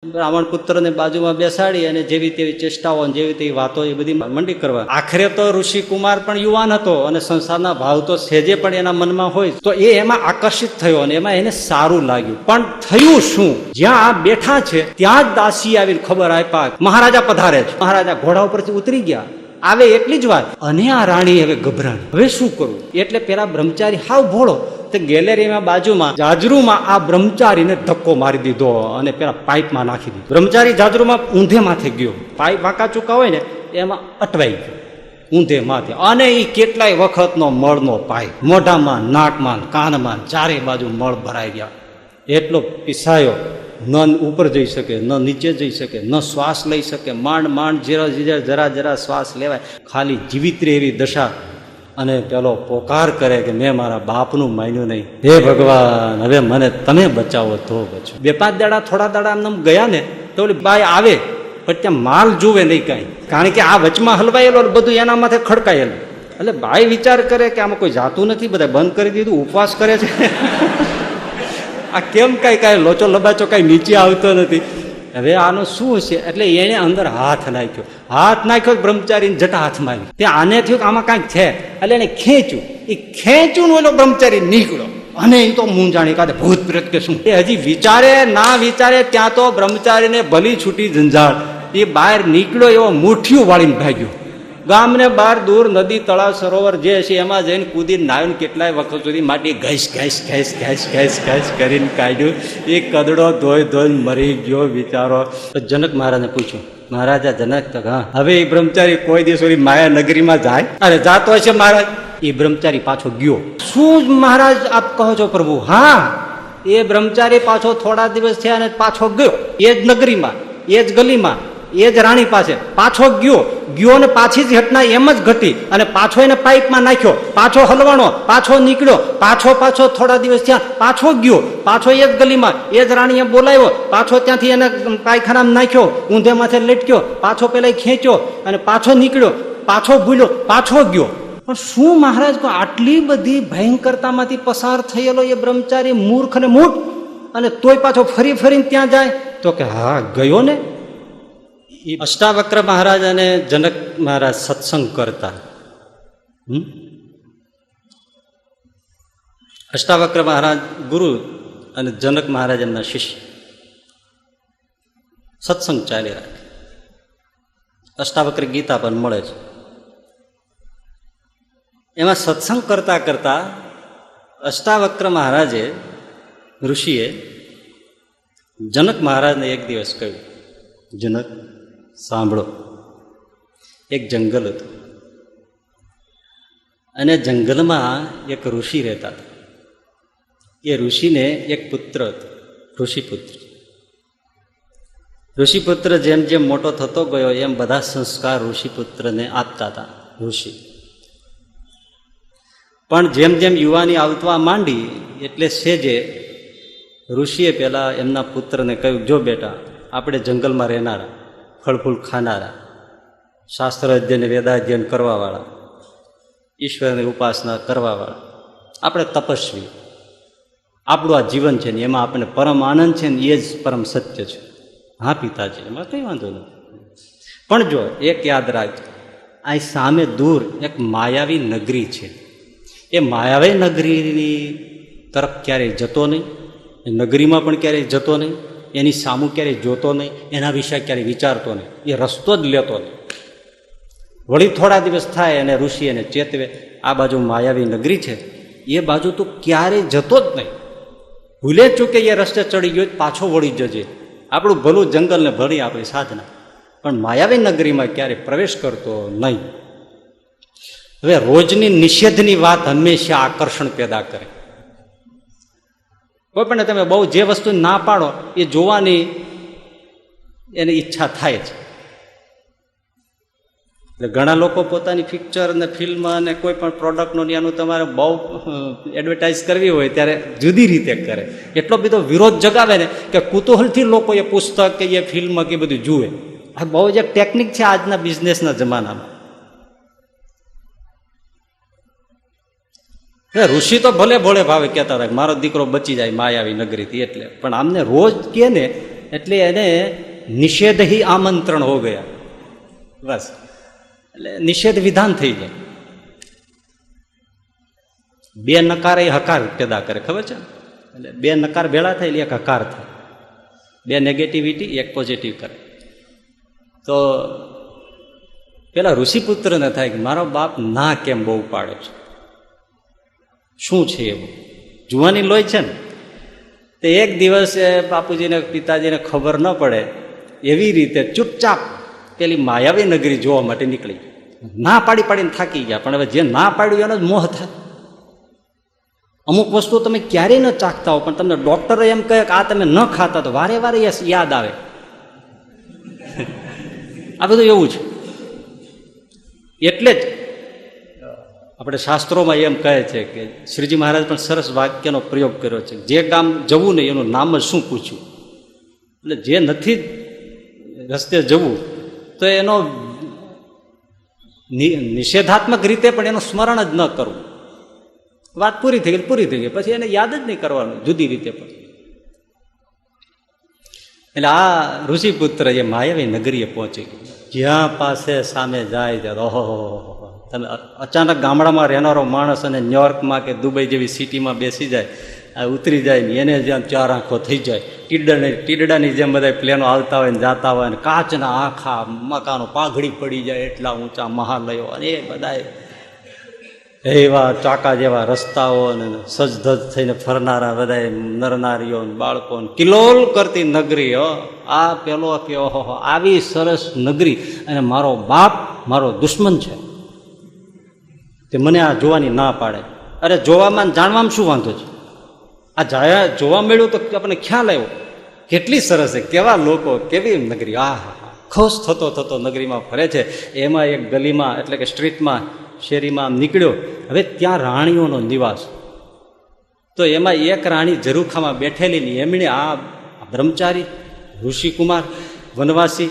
બ્રાહ્મણ પુત્રને બાજુમાં બેસાડી અને જેવી તેવી ચેષ્ટાઓ જેવી તેવી વાતો એ બધી મંડી કરવા. આખરે તો ઋષિકુમાર પણ યુવાન હતો અને સંસારના ભાવ તો સહેજે પણ એના મનમાં હોય, તો એ એમાં આકર્ષિત થયો અને એમાં એને સારું લાગ્યું. પણ થયું શું, જ્યાં આ બેઠા છે ત્યાં જ દાસી આવીને ખબર આપ્યા મહારાજા પધારે છે. મહારાજા ઘોડા ઉપરથી ઉતરી ગયા. આવે એટલી જ વાત અને આ રાણી હવે ગભરાણી, હવે શું કરવું? એટલે પેલા બ્રહ્મચારી હાવ ભોળો તે ગેલેરીમાં બાજુમાં જાજરૂમાં આ બ્રહ્મચારીને ધક્કો મારી દીધો અને પેલા પાઇપમાં નાખી દીધો. બ્રહ્મચારી જાજરૂમાં ઊંધે માથે ગયો, પાઇપ વાંકા ચૂકા હોય ને એમાં અટવાઈ ગયો ઊંધે માથે. અને એ કેટલાય વખતનો મળનો પાઇપ મોઢામાં, નાકમાં, કાનમાં ચારે બાજુ મળ ભરાઈ ગયા. એટલો પીસાયો, ન ઉપર જઈ શકે, ન નીચે જઈ શકે, ન શ્વાસ લઈ શકે, માંડ માંડ જરા જરા શ્વાસ લેવાય, ખાલી જીવિત રહે એવી દશા. અને પેલો પોકાર કરે કે મેં મારા બાપનું માન્યું નહીં, હે ભગવાન હવે મને તમે બચાવો તો બચો. 2-5 દાડા થોડા દાડા આમ ગયા ને તો ઓલી બાઈ આવે પણ ત્યાં માલ જુએ નહીં કાંઈ, કારણ કે આ વચમાં હલવાયેલો બધું એના માથે ખડકાયેલું. એટલે બાઈ વિચાર કરે કે આમાં કોઈ જાતું નથી, બધા બંધ કરી દીધું, ઉપવાસ કરે છે. આ કેમ કાંઈ લોચો લબાચો કાંઈ નીચે આવતો નથી, હવે આનું શું હશે? એટલે એને અંદર હાથ નાખ્યો બ્રહ્મચારીને જટા હાથમાં આવી. ત્યાં આને થયું કે આમાં કાંઈક છે, એટલે એને ખેંચ્યું એનો બ્રહ્મચારી નીકળ્યો. અને એ તો મૂંઝાણી કાઢે ભૂત પ્રેત કે શું, એ હજી વિચારે ના વિચારે ત્યાં તો બ્રહ્મચારીને ભલી છૂટી ઝંઝાળ. એ બહાર નીકળ્યો એવો મુઠ્ઠીઓ વાળીને ભાગ્યો. ગામને બહાર દૂર નદી, તળાવ, સરોવર જે છે એમાં જઈને કૂદીને નાવીને કેટલાય વખત સુધી માટી ઘેસ કરીને કાઢ્યું. એ કદડો ધોઈ મરી ગયો બિચારો. જનક મહારાજને પૂછ્યું, મહારાજા જનક તો હા, હવે એ બ્રહ્મચારી કોઈ દિવસ ઓલી માયા નગરીમાં જાય? અરે જાતો હશે મહારાજ. એ બ્રહ્મચારી પાછો ગયો. શું મહારાજ આપ કહો છો પ્રભુ? હા, એ બ્રહ્મચારી પાછો થોડા દિવસ થયા અને પાછો ગયો એ જ નગરીમાં, એ જ ગલીમાં, એ જ રાણી પાસે પાછો ગયો ને પાછી જ ઘટના એમ જ ઘટી અને પાછો એને પાઇપમાં નાખ્યો, પાછો હલવાણો, પાછો નીકળ્યો, પાછો થોડા દિવસ થયા પાછો ગયો, પાછો એ જ ગલીમાં, એ જ રાણીએ બોલાવ્યો, પાછો ત્યાંથી એને પાયખાનામાં નાખ્યો, ઊંધે માથે લટક્યો, પાછો પેલા ખેંચ્યો અને પાછો નીકળ્યો, પાછો ભૂલ્યો, પાછો ગયો. પણ શું મહારાજ, આટલી બધી ભયંકરતામાંથી પસાર થયેલો એ બ્રહ્મચારી મૂર્ખ અને મૂઢ, અને તોય પાછો ફરીને ત્યાં જાય? તો કે હા ગયો ને. અષ્ટાવક્ર મહારાજ અને જનક મહારાજ સત્સંગ કરતા. અષ્ટાવક્ર મહારાજ ગુરુ અને જનક મહારાજ એમના શિષ્ય. સત્સંગ ચાલી રાખે. અષ્ટાવક્ર ગીતા પર મળે છે. એમાં સત્સંગ કરતા કરતા અષ્ટાવક્ર મહારાજે, ઋષિએ જનક મહારાજને એક દિવસ કહ્યું, જનક સાંભળો, એક જંગલ હતું અને જંગલમાં એક ઋષિ રહેતા હતા. એ ઋષિને એક પુત્ર હતો, ઋષિપુત્ર જેમ જેમ મોટો થતો ગયો એમ બધા સંસ્કાર ઋષિપુત્રને આપતા હતા ઋષિ. પણ જેમ જેમ યુવાની આવવા માંડી એટલે સેજે ઋષિએ પેલા એમના પુત્રને કહ્યું, જો બેટા, આપણે જંગલમાં રહેનારા, ફળફૂલ ખાનારા, શાસ્ત્ર અધ્યયન, વેદાધ્યયન કરવાવાળા, ઈશ્વરની ઉપાસના કરવાવાળા, આપણે તપસ્વી, આપણું આ જીવન છે ને એમાં આપણને પરમ આનંદ છે ને એ જ પરમ સત્ય છે. હા પિતાજી, એમાં કંઈ વાંધો નથી. પણ જો એક યાદ રાખજો, આ સામે દૂર એક માયાવી નગરી છે. એ માયાવી નગરીની તરફ ક્યારેય જતો નહીં, એ નગરીમાં પણ ક્યારેય જતો નહીં, એની સામું ક્યારેય જોતો નહીં, એના વિશે ક્યારેય વિચારતો નહીં, એ રસ્તો જ લેતો નહીં. વળી થોડા દિવસ થાય અને ઋષિ એને ચેતવે, આ બાજુ માયાવી નગરી છે, એ બાજુ તું ક્યારેય જતો જ નહીં, ભૂલે ચૂકે એ રસ્તે ચડી ગયો પાછો વળી જજે. આપણું ભલું જંગલને ભળી આપણી સાધના, પણ માયાવી નગરીમાં ક્યારેય પ્રવેશ કરતો નહીં. હવે રોજની નિષેધની વાત હંમેશા આકર્ષણ પેદા કરે. કોઈ પણ તમે બહુ જે વસ્તુ ના પાડો એ જોવાની એની ઈચ્છા થાય છે. એટલે ઘણા લોકો પોતાની પિક્ચર અને ફિલ્મ અને કોઈ પણ પ્રોડક્ટનું એનું તમારે બહુ એડવર્ટાઇઝ કરવી હોય ત્યારે જુદી રીતે કરે. એટલો બધો વિરોધ જગાવે ને કે કુતૂહલથી લોકો એ પુસ્તક કે એ ફિલ્મ કે બધું જુએ. આ બહુ જ એક ટેકનિક છે આજના બિઝનેસના જમાનામાં. ઋષિ તો ભલે ભોળે ભાવે કહેતા હતા મારો દીકરો બચી જાય માયાવી નગરીથી, એટલે પણ આમને રોજ કે ને એટલે એને નિષેધ આમંત્રણ હો ગયા, બસ. એટલે નિષેધ વિધાન થઈ જાય. બે નકાર એ હકાર પેદા કરે, ખબર છે? એટલે બે નકાર ભેળા થાય એટલે એક હકાર થાય, બે નેગેટિવિટી એક પોઝિટિવ કરે. તો પેલા ઋષિપુત્રને થાય કે મારો બાપ ના કેમ બહુ પાડે છે, શું છે એવું? જુવાની લોહી છે ને. તો એક દિવસે બાપુજીને પિતાજીને ખબર ન પડે એવી રીતે ચૂપચાપ પેલી માયાવી નગરી જોવા માટે નીકળી. ના પાડી પાડીને થાકી ગયા, પણ હવે જે ના પાડ્યું એનો જ મોહ થાય. અમુક વસ્તુ તમે ક્યારેય ન ચાખતા હો, પણ તમને ડોક્ટરે એમ કહે કે આ તમે ન ખાતા તો વારે વારે યાદ આવે. આ બધું એવું છે. એટલે જ આપણે શાસ્ત્રોમાં એમ કહે છે કે શ્રીજી મહારાજ પણ સરસ વાક્યનો પ્રયોગ કર્યો છે, જે ગામ જવું ને એનું નામ જ શું પૂછ્યું. એટલે જે નથી રસ્તે જવું તો એનો નિષેધાત્મક રીતે પણ એનું સ્મરણ જ ન કરવું. વાત પૂરી થઈ ગઈ પછી એને યાદ જ નહીં કરવાનું જુદી રીતે પણ. એટલે આ ઋષિપુત્ર એ માયાવી નગરીએ પહોંચી ગયો. જ્યાં પાસે સામે જાય ત્યારે ઓહો, તમે અચાનક ગામડામાં રહેનારો માણસ અને ન્યુયોર્કમાં કે દુબઈ જેવી સિટીમાં બેસી જાય, ઉતરી જાય ને એને જેમ ચાર આંખો થઈ જાય. ટીડડાની જેમ બધા પ્લેનો આવતા હોય ને જાતા હોય ને કાચના આખા મકાનો પાઘડી પડી જાય એટલા ઊંચા મહાલયો, અને એ બધા એવા ચાકા જેવા રસ્તાઓ ને સજધજ થઈને ફરનારા બધા નરનારીઓ બાળકો, કિલોલ કરતી નગરી. આ પેલો કે ઓહો, આવી સરસ નગરી અને મારો બાપ મારો દુશ્મન છે, તે મને આ જોવાની ના પાડે. અરે જોવામાં જાણવામાં શું વાંધો છે? આ જોવા મળ્યું તો આપણને ખ્યાલ આવ્યો કેટલી સરસ છે, કેવા લોકો, કેવી નગરી. આ ખુશ થતો નગરીમાં ફરે છે. એમાં એક ગલીમાં એટલે કે સ્ટ્રીટમાં શેરીમાં આમ નીકળ્યો. હવે ત્યાં રાણીઓનો નિવાસ. તો એમાં એક રાણી ઝરૂખામાં બેઠેલી ની એમણે આ બ્રહ્મચારી ઋષિકુમાર વનવાસી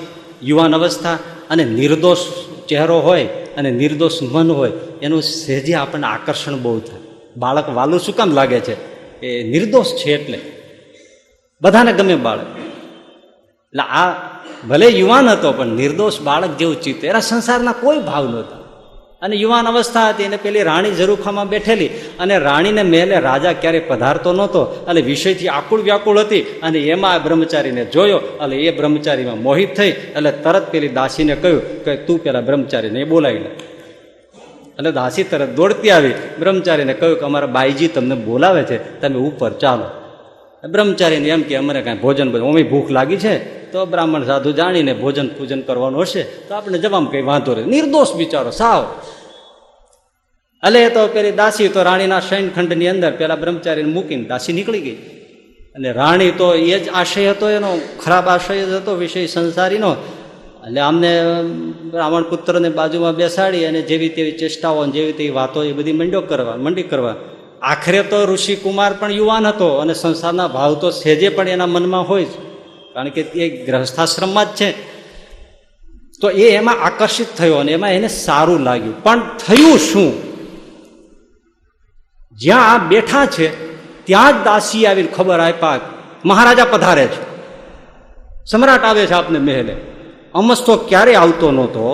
યુવાન અવસ્થા અને નિર્દોષ ચહેરો હોય અને નિર્દોષ મન હોય એનું સહેજે આપણને આકર્ષણ બહુ થાય. બાળક વાલું શું કામ લાગે છે? એ નિર્દોષ છે એટલે બધાને ગમે બાળક. એટલે આ ભલે યુવાન હતો પણ નિર્દોષ બાળક જેવું ચિત્ત, એના સંસારના કોઈ ભાવ નહોતા. અને યુવાન અવસ્થા હતી અને પેલી રાણી ઝરૂખામાં બેઠેલી, અને રાણીને મહેલે રાજા ક્યારેય પધારતો નહોતો અને વિષયથી આકુળ વ્યાકુળ હતી. અને એમાં આ બ્રહ્મચારીને જોયો એટલે એ બ્રહ્મચારીમાં મોહિત થઈ. એટલે તરત પેલી દાસીને કહ્યું કે તું પેલા બ્રહ્મચારીને એ બોલાવી લે. એટલે દાસી તરત દોડતી આવી બ્રહ્મચારીને કહ્યું કે અમારા બાઈજી તમને બોલાવે છે, તમે ઉપર ચાલો. બ્રહ્મચારીને એમ કે અમારે કાંઈ ભોજન અમે ભૂખ લાગી છે, તો બ્રાહ્મણ સાધુ જાણીને ભોજન પૂજન કરવાનું હશે તો આપણે જવામાં કંઈ વાંધો રહે. નિર્દોષ બિચારો સાવ. એટલે તો પેલી દાસી તો રાણીના શયનખંડની અંદર પેલા બ્રહ્મચારીને મૂકીને દાસી નીકળી ગઈ. અને રાણી તો એ જ આશય હતો એનો, ખરાબ આશય જ હતો વિષય સંસારીનો. એટલે આમને બ્રાહ્મણ પુત્રને બાજુમાં બેસાડી અને જેવી તેવી ચેષ્ટાઓ જેવી તેવી વાતો એ બધી મંડી કરવા. આખરે તો ઋષિકુમાર પણ યુવાન હતો અને સંસારના ભાવ તો સહેજે પણ એના મનમાં હોય જ, કારણ કે એ ગ્રહસ્થાશ્રમમાં જ છે. તો એ એમાં આકર્ષિત થયો અને એમાં એને સારું લાગ્યું. પણ થયું શું? જ્યાં આ બેઠા છે ત્યાં જ દાસી આવીને ખબર આપ્યા મહારાજા પધારે છે, સમ્રાટ આવે છે આપને મહેલે. અમસ તો ક્યારેય આવતો નહોતો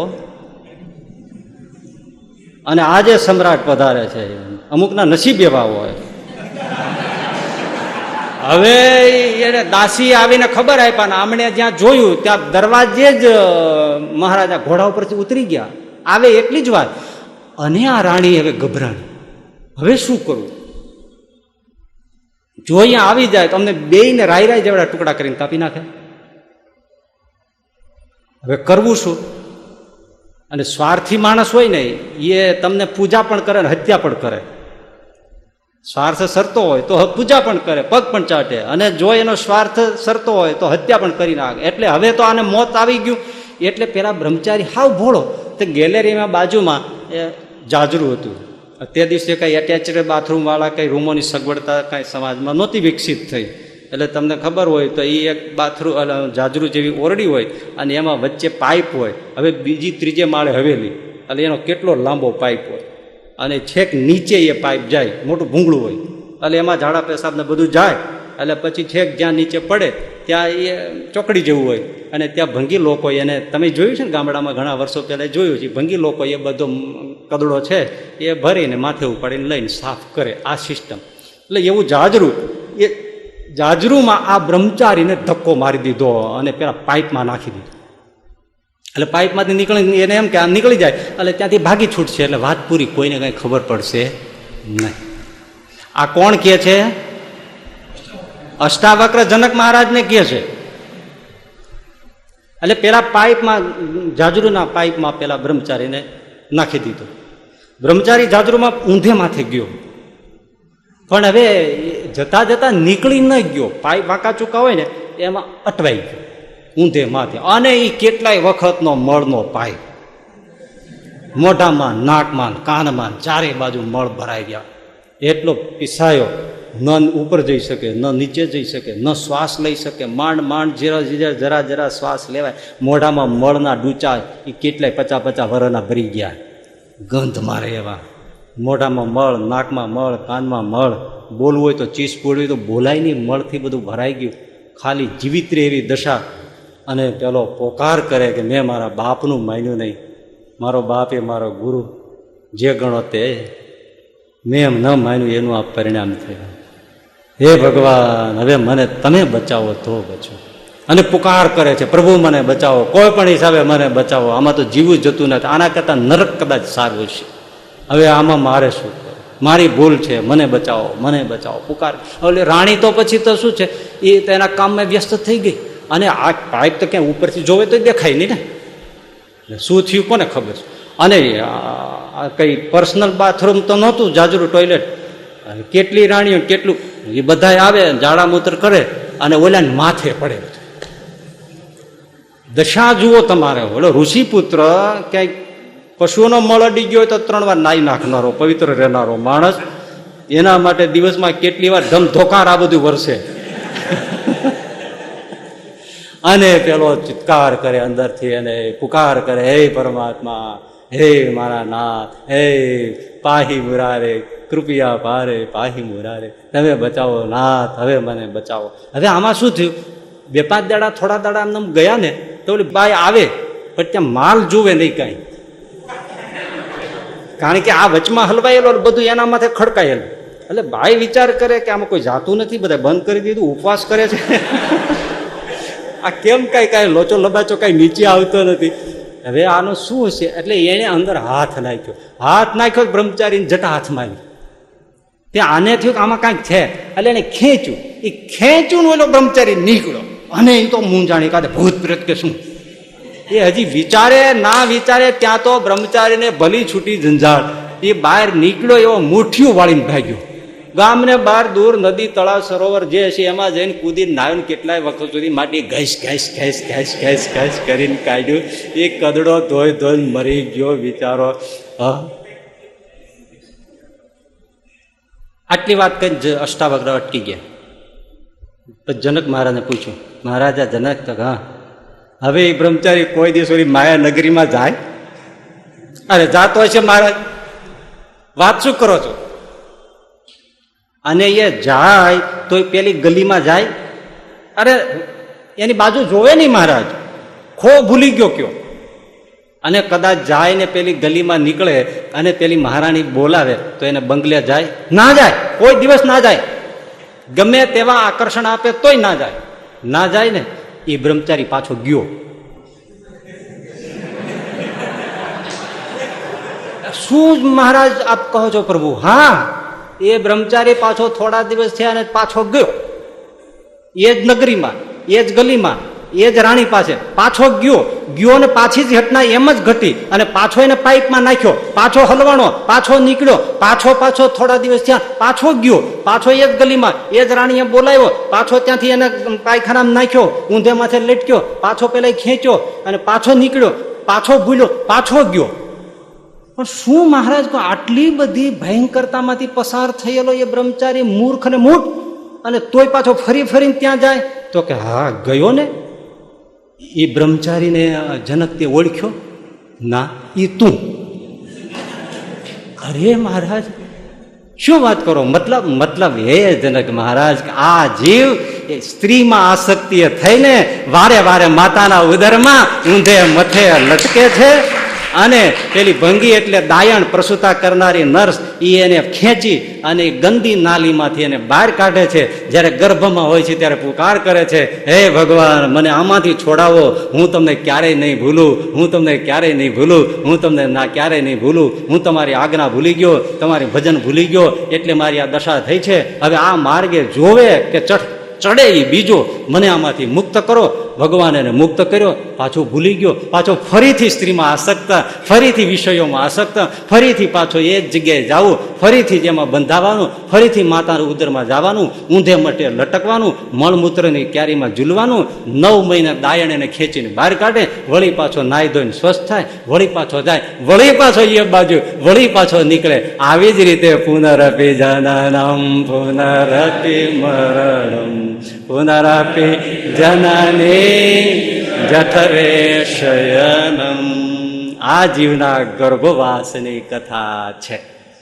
અને આજે સમ્રાટ પધારે છે. અમુકના નસીબ એવા હોય. હવે એને દાસી આવીને ખબર આપ્યા ને આમણે જ્યાં જોયું ત્યાં દરવાજે જ મહારાજા ઘોડા ઉપરથી ઉતરી ગયા. આવે એટલી જ વાત. અને આ રાણી હવે ગભરાણી, હવે શું કરવું? જો અહીંયા આવી જાય તો અમને બેયને રાય જેવડા ટુકડા કરીને કાપી નાખે. હવે કરવું શું? અને સ્વાર્થી માણસ હોય ને એ તમને પૂજા પણ કરે ને હત્યા પણ કરે. સ્વાર્થ સરતો હોય તો પૂજા પણ કરે, પગ પણ ચાટે, અને જો એનો સ્વાર્થ સરતો હોય તો હત્યા પણ કરી નાખે. એટલે હવે તો આને મોત આવી ગયું. એટલે પેલા બ્રહ્મચારી હાવ ભોળો, તે ગેલેરીમાં બાજુમાં એ જાજરું હતું. તે દિવસે કઈ એટેચડ બાથરૂમ વાળા કઈ રૂમોની સગવડતા કઈ સમાજમાં નહોતી વિકસિત થઈ. એટલે તમને ખબર હોય તો એ એક બાથરૂમ જાજરું જેવી ઓરડી હોય અને એમાં વચ્ચે પાઇપ હોય. હવે બીજી ત્રીજે માળે હવેલી, એટલે એનો કેટલો લાંબો પાઇપ હોય અને છેક નીચે એ પાઇપ જાય, મોટું ભૂંગળું હોય. એટલે એમાં ઝાડા પેશાબ ને બધું જાય. એટલે પછી છેક જ્યાં નીચે પડે ત્યાં એ ચોકડી જેવું હોય અને ત્યાં ભંગી લોકો એને તમે જોયું છે ને ગામડામાં ઘણા વર્ષો પહેલાં જોયું છે ભંગી લોકો એ બધો કદડો છે એ ભરીને માથે ઉપાડીને લઈને સાફ કરે આ સિસ્ટમ. એટલે એવું જાજરૂ એ જાજરૂમાં આ બ્રહ્મચારીને ધક્કો મારી દીધો અને પેલા પાઇપમાં નાખી દીધો. એટલે પાઇપમાંથી નીકળી એને એમ કે આ નીકળી જાય એટલે ત્યાંથી ભાગી છૂટશે એટલે વાત પૂરી, કોઈને કંઈ ખબર પડશે નહીં. આ કોણ કહે છે? અષ્ટાવક્ર જનક મહારાજને કહે છે. એટલે પેલા પાઇપમાં જાજરૂના પાઇપમાં પેલા બ્રહ્મચારીને નાખી દીધો. બ્રહ્મચારી જાજરૂમાં ઊંધે માથે ગયો પણ હવે જતા જતા નીકળી ન ગયો. પાઇપ વાંકા ચૂકા હોય ને એમાં અટવાઈ ગયો ઊંધે માથે. અને એ કેટલાય વખતનો મળનો પાઇપ મોઢામાં નાકમાં કાનમાં ચારે બાજુ મળ ભરાઈ ગયા. એટલો પીસાયો, ન ઉપર જઈ શકે ન નીચે જઈ શકે ન શ્વાસ લઈ શકે. માંડ જરા જરા શ્વાસ લેવાય. મોઢામાં મળના ડૂચા એ કેટલાય 50 વર્ષના ભરી ગયા, ગંધ મારે એવા. મોઢામાં મળ, નાકમાં મળ, કાનમાં મળ. બોલવું હોય તો ચીસ બોલવી તો બોલાય નહીં, મળથી બધું ભરાઈ ગયું. ખાલી જીવિત રહે એવી દશા. અને પેલો પોકાર કરે કે મેં મારા બાપનું માન્યું નહીં, મારો બાપ એ મારો ગુરુ, જે ગણો તે મેં એમ ન માન્યું એનું આ પરિણામ થયું. હે ભગવાન, હવે મને તમે બચાવો તો બચો. અને પુકાર કરે છે, પ્રભુ મને બચાવો, કોઈ પણ હિસાબે મને બચાવો, આમાં તો જીવું જતું નથી, આના કરતાં નરક કદાચ સારું છે. હવે આમાં મારે શું કરવું? મારી ભૂલ છે, મને બચાવો, મને બચાવો, પુકાર. એટલે રાણી તો પછી તો શું છે, એ તેના કામમાં વ્યસ્ત થઈ ગઈ. અને આ પાઇપ તો ક્યાંય ઉપરથી જોવે તો દેખાય નહીં ને, શું થયું કોને ખબર છે. અને કઈ પર્સનલ બાથરૂમ તો નહોતું, જાજરૂ ટોયલેટ. કેટલી રાણીઓ કેટલું એ બધા આવે ઝાડા મૂત્ર કરે અને ઓલાને માથે પડે. દશા જુઓ તમારે. ઓલો ઋષિપુત્ર ક્યાંક પશુઓનો મળ અડી ગયો હોય તો 3 વાર નાઈ નાખનારો, પવિત્ર રહેનારો માણસ, એના માટે દિવસમાં કેટલી વાર ધમધોકાર આ બધું વરસે. અને પેલો ચિત્કાર કરે અંદરથી અને પુકાર કરે, હે પરમાત્મા, હે મારા નાથ, હે પાહી મુરારે, કૃપયા પારે પાહી મુરારે, તમે બચાવો નાથ, હવે મને બચાવો. હવે આમાં શું થયું, 2-5 દાડા થોડા દાડા આમ ગયા ને તો ઓલી બાઈ આવે પણ ત્યાં માલ જુએ નહીં કાંઈ, કારણ કે આ વચમાં હલવાયેલો બધું એના માથે ખડકાયેલું. એટલે બાઈ વિચાર કરે કે આમાં કોઈ જાતું નથી, બધા બંધ કરી દીધું, ઉપવાસ કરે છે. આ કેમ કાંઈ લોચો લબાચો કાંઈ નીચે આવતો નથી. હવે આનું શું છે? એટલે એને અંદર હાથ નાખ્યો બ્રહ્મચારીને જટા હાથમાં આવી. ત્યાં આને થયું કે આમાં કાંઈક છે, એટલે એને ખેંચ્યું. એ ખેંચ્યું ને ઓલો બ્રહ્મચારી નીકળ્યો. અને એ તો મૂંઝાણી કાઢે, ભૂત પ્રેત કે શું એ હજી વિચારે ના વિચારે ત્યાં તો બ્રહ્મચારીને ભલી છૂટી ઝંઝાળ. એ બહાર નીકળ્યો એવો મુઠ્ઠીઓ વાળીને ભાગ્યો. ગામને બહાર દૂર નદી તળાવ સરોવર જે છે એમાં જઈને કૂદીને નાયો. કેટલાય વખત સુધી માટી ઘસ કરીને કાઢ્યું. એ કદડો ધોઈ મરી ગયો બિચારો. આટલી વાત કરી અષ્ટાવક્ર અટકી ગયા. પછી જનક મહારાજને પૂછ્યું, મહારાજા જનક તો હા, હવે એ બ્રહ્મચારી કોઈ દિવસ ઓલી માયા નગરીમાં જાય? અરે જાતો હશે મહારાજ, વાત શું કરો છો? અને એ જાય તો એ પેલી ગલીમાં જાય? અરે એની બાજુ જોવે નહીં મહારાજ, ખો ભૂલી ગયો કયો. અને કદાચ જાય ને પેલી ગલીમાં નીકળે અને પેલી મહારાણી બોલાવે તો એને બંગલે જાય? ના જાય, કોઈ દિવસ ના જાય. ગમે તેવા આકર્ષણ આપે તોય ના જાય ને. એ બ્રહ્મચારી પાછો ગયો. શું મહારાજ આપ કહો છો પ્રભુ? હા, એ બ્રહ્મચારી પાછો થોડા દિવસ થયા અને પાછો ગયો. એ જ નગરીમાં, એ જ ગલીમાં, એ જ રાણી પાસે પાછો ગયો ને પાછી જ ઘટના એમ જ ઘટી. અને પાછો એને પાઇપમાં નાખ્યો, પાછો હલવાણો, પાછો નીકળ્યો, પાછો થોડા દિવસ થયા પાછો ગયો, પાછો એ જ ગલીમાં, એ જ રાણીએ બોલાવ્યો, પાછો ત્યાંથી એને પાયખાનામાં નાખ્યો, ઊંધે માથે લટક્યો, પાછો પેલા ખેંચ્યો અને પાછો નીકળ્યો, પાછો ભૂલ્યો, પાછો ગયો. પણ શું મહારાજ, આટલી બધી ભયંકરતામાંથી પસાર થયેલો એ બ્રહ્મચારી મૂર્ખ ને મૂઢ, અને તોય પાછો ફરીને ત્યાં જાય? તો કે હા ગયો ને. એ બ્રહ્મચારીને જનક તે ઓળખ્યો ના? એ તું? અરે મહારાજ શું વાત કરો? મતલબ હે જનક મહારાજ, આ જીવ એ સ્ત્રીમાં આસક્તિએ થઈને વારે વારે માતાના ઉદરમાં ઊંધે મથે લટકે છે, અને પેલી ભંગી એટલે દાયણ પ્રસૂતા કરનારી નર્સ એને ખેંચી અને ગંદી નાલીમાંથી એને બહાર કાઢે છે. જ્યારે ગર્ભમાં હોય છે ત્યારે પુકાર કરે છે, હે ભગવાન, મને આમાંથી છોડાવો, હું તમને ક્યારેય નહીં ભૂલું, હું તમને ક્યારેય નહીં ભૂલું, હું તમને ક્યારેય નહીં ભૂલું, હું તમારી આજ્ઞા ભૂલી ગયો, તમારી ભજન ભૂલી ગયો, એટલે મારી આ દશા થઈ છે. હવે આ માર્ગે જોવે કે ચડે એ બીજો, મને આમાંથી મુક્ત કરો. ભગવાન એને મુક્ત કર્યો, પાછો ભૂલી ગયો, પાછો ફરીથી સ્ત્રીમાં આસક્ત, ફરીથી વિષયોમાં આસક્ત, ફરીથી પાછો એ જ જગ્યાએ જવું, ફરીથી જેમાં બંધાવાનું, ફરીથી માતાના ઉદરમાં જવાનું, ઊંધે મટે લટકવાનું, મળમૂત્રની ક્યારીમાં ઝૂલવાનું. 9 મહિના દાયણ એને ખેંચીને બહાર કાઢે, વળી પાછો નાઈ ધોઈને સ્વસ્થ થાય, વળી પાછો જાય, વળી પાછો એ બાજુ, વળી પાછો નીકળે. આવી જ રીતે પુનરપી જનનમ પુનરપી મરણમ પુનરપી જનની જઠરે શયનમ. આ જીવના ગર્ભવાસની કથા છે.